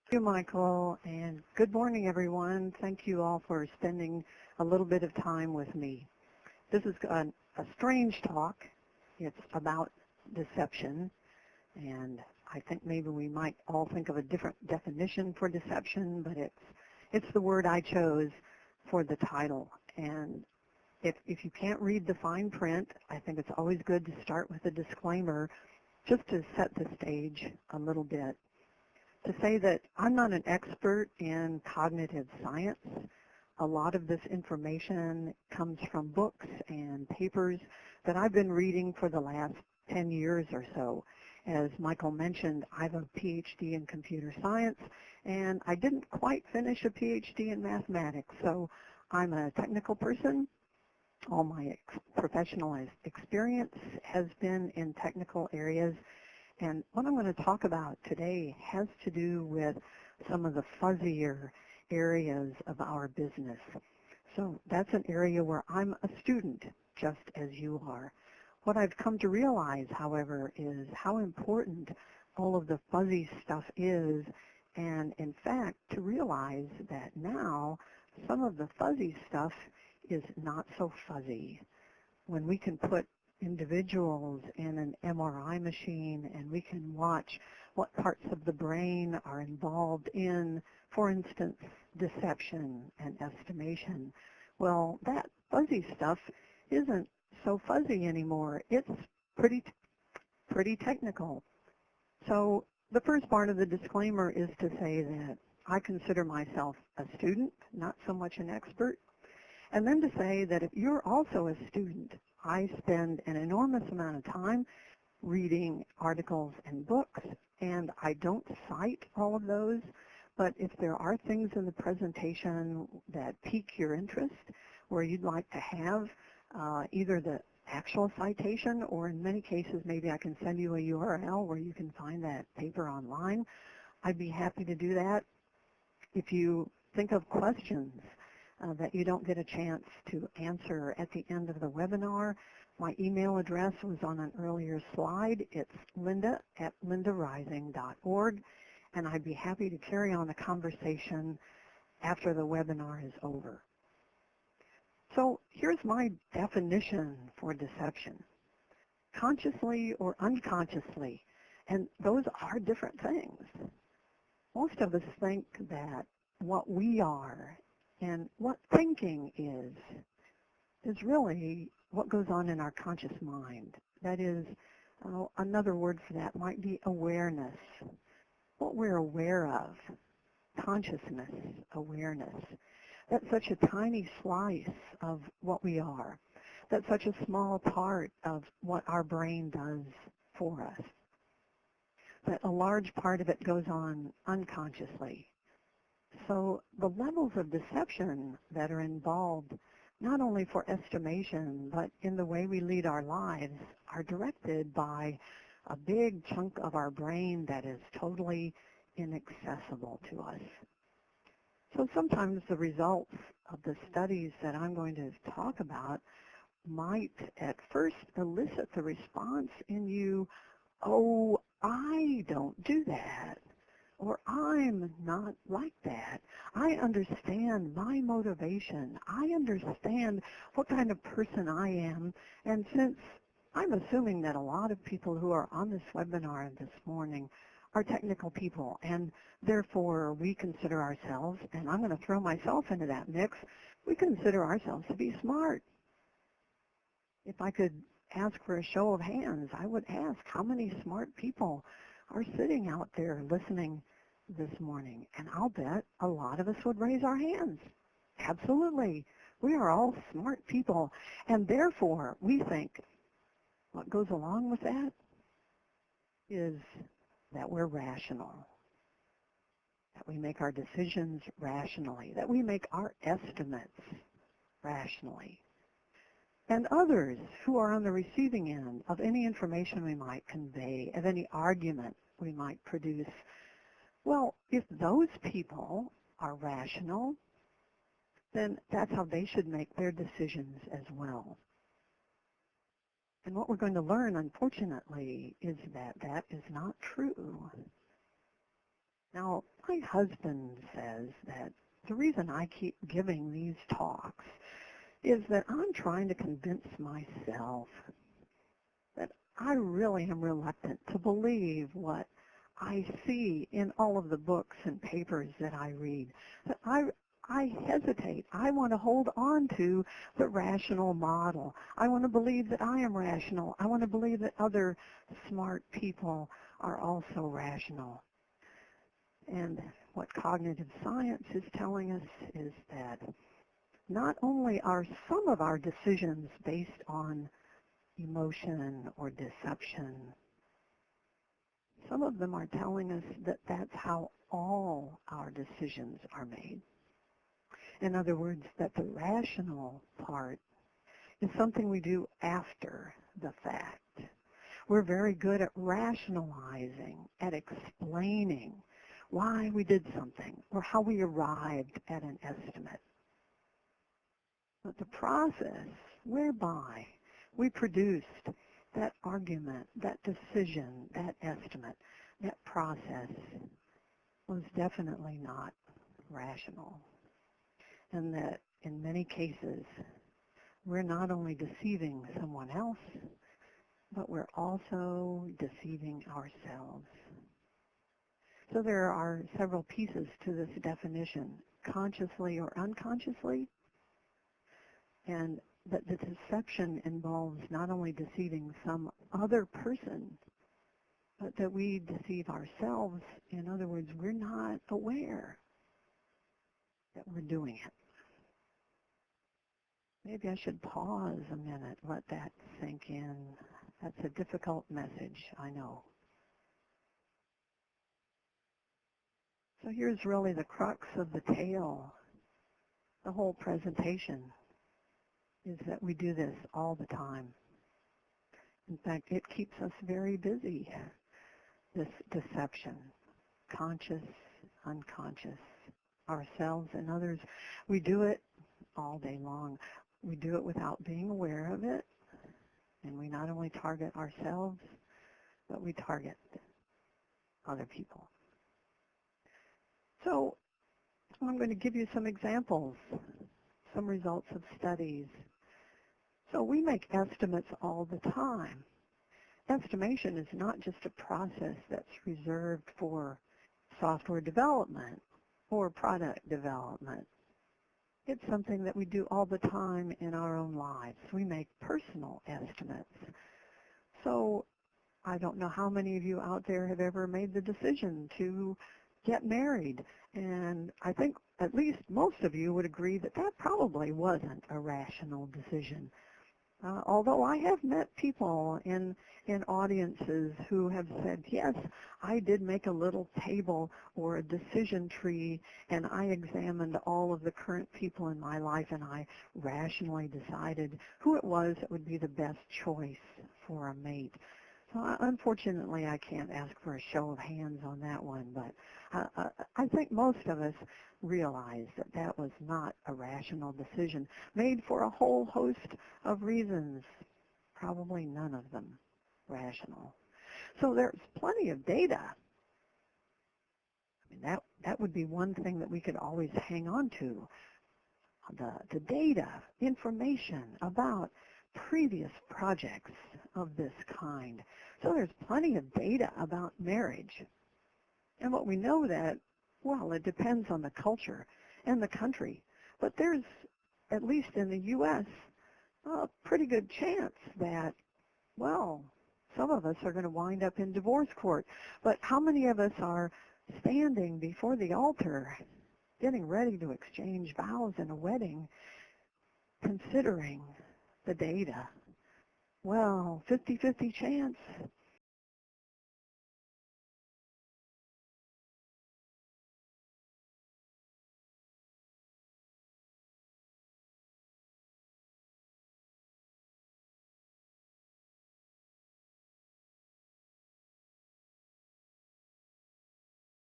Thank you, Michael, and good morning, everyone. Thank you all for spending a little bit of time with me. This is a strange talk. It's about deception, and I think maybe we might all think of a different definition for deception, but it's the word I chose for the title. And if you can't read the fine print, I think it's always good to start with a disclaimer just to set the stage a little bit. To say that I'm not an expert in cognitive science. A lot of this information comes from books and papers that I've been reading for the last 10 years or so. As Michael mentioned, I have a PhD in computer science, and I didn't quite finish a PhD in mathematics, so I'm a technical person. All my professional experience has been in technical areas. And what I'm going to talk about today has to do with some of the fuzzier areas of our business. So that's an area where I'm a student, just as you are. What I've come to realize, however, is how important all of the fuzzy stuff is, and in fact, to realize that now some of the fuzzy stuff is not so fuzzy. When we can put individuals in an MRI machine and we can watch what parts of the brain are involved in, for instance, deception and estimation. Well, that fuzzy stuff isn't so fuzzy anymore. It's pretty technical. So the first part of the disclaimer is to say that I consider myself a student, not so much an expert. And then to say that if you're also a student, I spend an enormous amount of time reading articles and books, and I don't cite all of those, but if there are things in the presentation that pique your interest, where you'd like to have either the actual citation, or in many cases maybe I can send you a URL where you can find that paper online, I'd be happy to do that. If you think of questions that you don't get a chance to answer at the end of the webinar, my email address was on an earlier slide. It's linda@lindarising.org, and I'd be happy to carry on the conversation after the webinar is over. So here's my definition for deception. Consciously or unconsciously, and those are different things. Most of us think that what we are and what thinking is really what goes on in our conscious mind. That is, another word for that might be awareness. What we're aware of, consciousness, awareness. That's such a tiny slice of what we are. That's such a small part of what our brain does for us. That a large part of it goes on unconsciously. So the levels of deception that are involved, not only for estimation, but in the way we lead our lives, are directed by a big chunk of our brain that is totally inaccessible to us. So sometimes the results of the studies that I'm going to talk about might at first elicit the response in you, oh, I don't do that. Or I'm not like that. I understand my motivation. I understand what kind of person I am. And since I'm assuming that a lot of people who are on this webinar this morning are technical people, and therefore we consider ourselves, and I'm going to throw myself into that mix, we consider ourselves to be smart. If I could ask for a show of hands, I would ask how many smart people are sitting out there listening this morning, and I'll bet a lot of us would raise our hands. Absolutely. We are all smart people, and therefore we think what goes along with that is that we're rational, that we make our decisions rationally, that we make our estimates rationally. And others who are on the receiving end of any information we might convey, of any argument we might produce, well, if those people are rational, then that's how they should make their decisions as well. And what we're going to learn, unfortunately, is that that is not true. Now, My husband says that the reason I keep giving these talks is that I'm trying to convince myself that I really am reluctant to believe what I see in all of the books and papers that I read. That I hesitate. I want to hold on to the rational model. I want to believe that I am rational. I want to believe that other smart people are also rational. And what cognitive science is telling us is that not only are some of our decisions based on emotion or deception, some of them are telling us that that's how all our decisions are made. In other words, that the rational part is something we do after the fact. We're very good at rationalizing, at explaining why we did something or how we arrived at an estimate. But the process whereby we produced that argument, that decision, that estimate, that process was definitely not rational. And that in many cases, we're not only deceiving someone else, but we're also deceiving ourselves. So there are several pieces to this definition, consciously or unconsciously, and that the deception involves not only deceiving some other person, but that we deceive ourselves. In other words, we're not aware that we're doing it. Maybe I should pause a minute, let that sink in. That's a difficult message, I know. So here's really the crux of the tale. The whole presentation is that we do this all the time. In fact, it keeps us very busy, this deception, conscious, unconscious, ourselves and others. We do it all day long. We do it without being aware of it, and we not only target ourselves, but we target other people. So I'm going to give you some examples, some results of studies. So we make estimates all the time. Estimation is not just a process that's reserved for software development or product development. It's something that we do all the time in our own lives. We make personal estimates. So I don't know how many of you out there have ever made the decision to get married. And I think at least most of you would agree that that probably wasn't a rational decision. Although I have met people in audiences who have said, yes, I did make a little table or a decision tree, and I examined all of the current people in my life, and I rationally decided who it was that would be the best choice for a mate. So unfortunately, I can't ask for a show of hands on that one, but I think most of us realize that that was not a rational decision made for a whole host of reasons, probably none of them rational. So there's plenty of data. I mean, that would be one thing that we could always hang on to, the data, information about previous projects of this kind. So there's plenty of data about marriage. And what we know that, well, it depends on the culture and the country, but there's, at least in the U.S., a pretty good chance that, well, some of us are going to wind up in divorce court. But how many of us are standing before the altar, getting ready to exchange vows in a wedding, considering the data? Well, 50-50 chance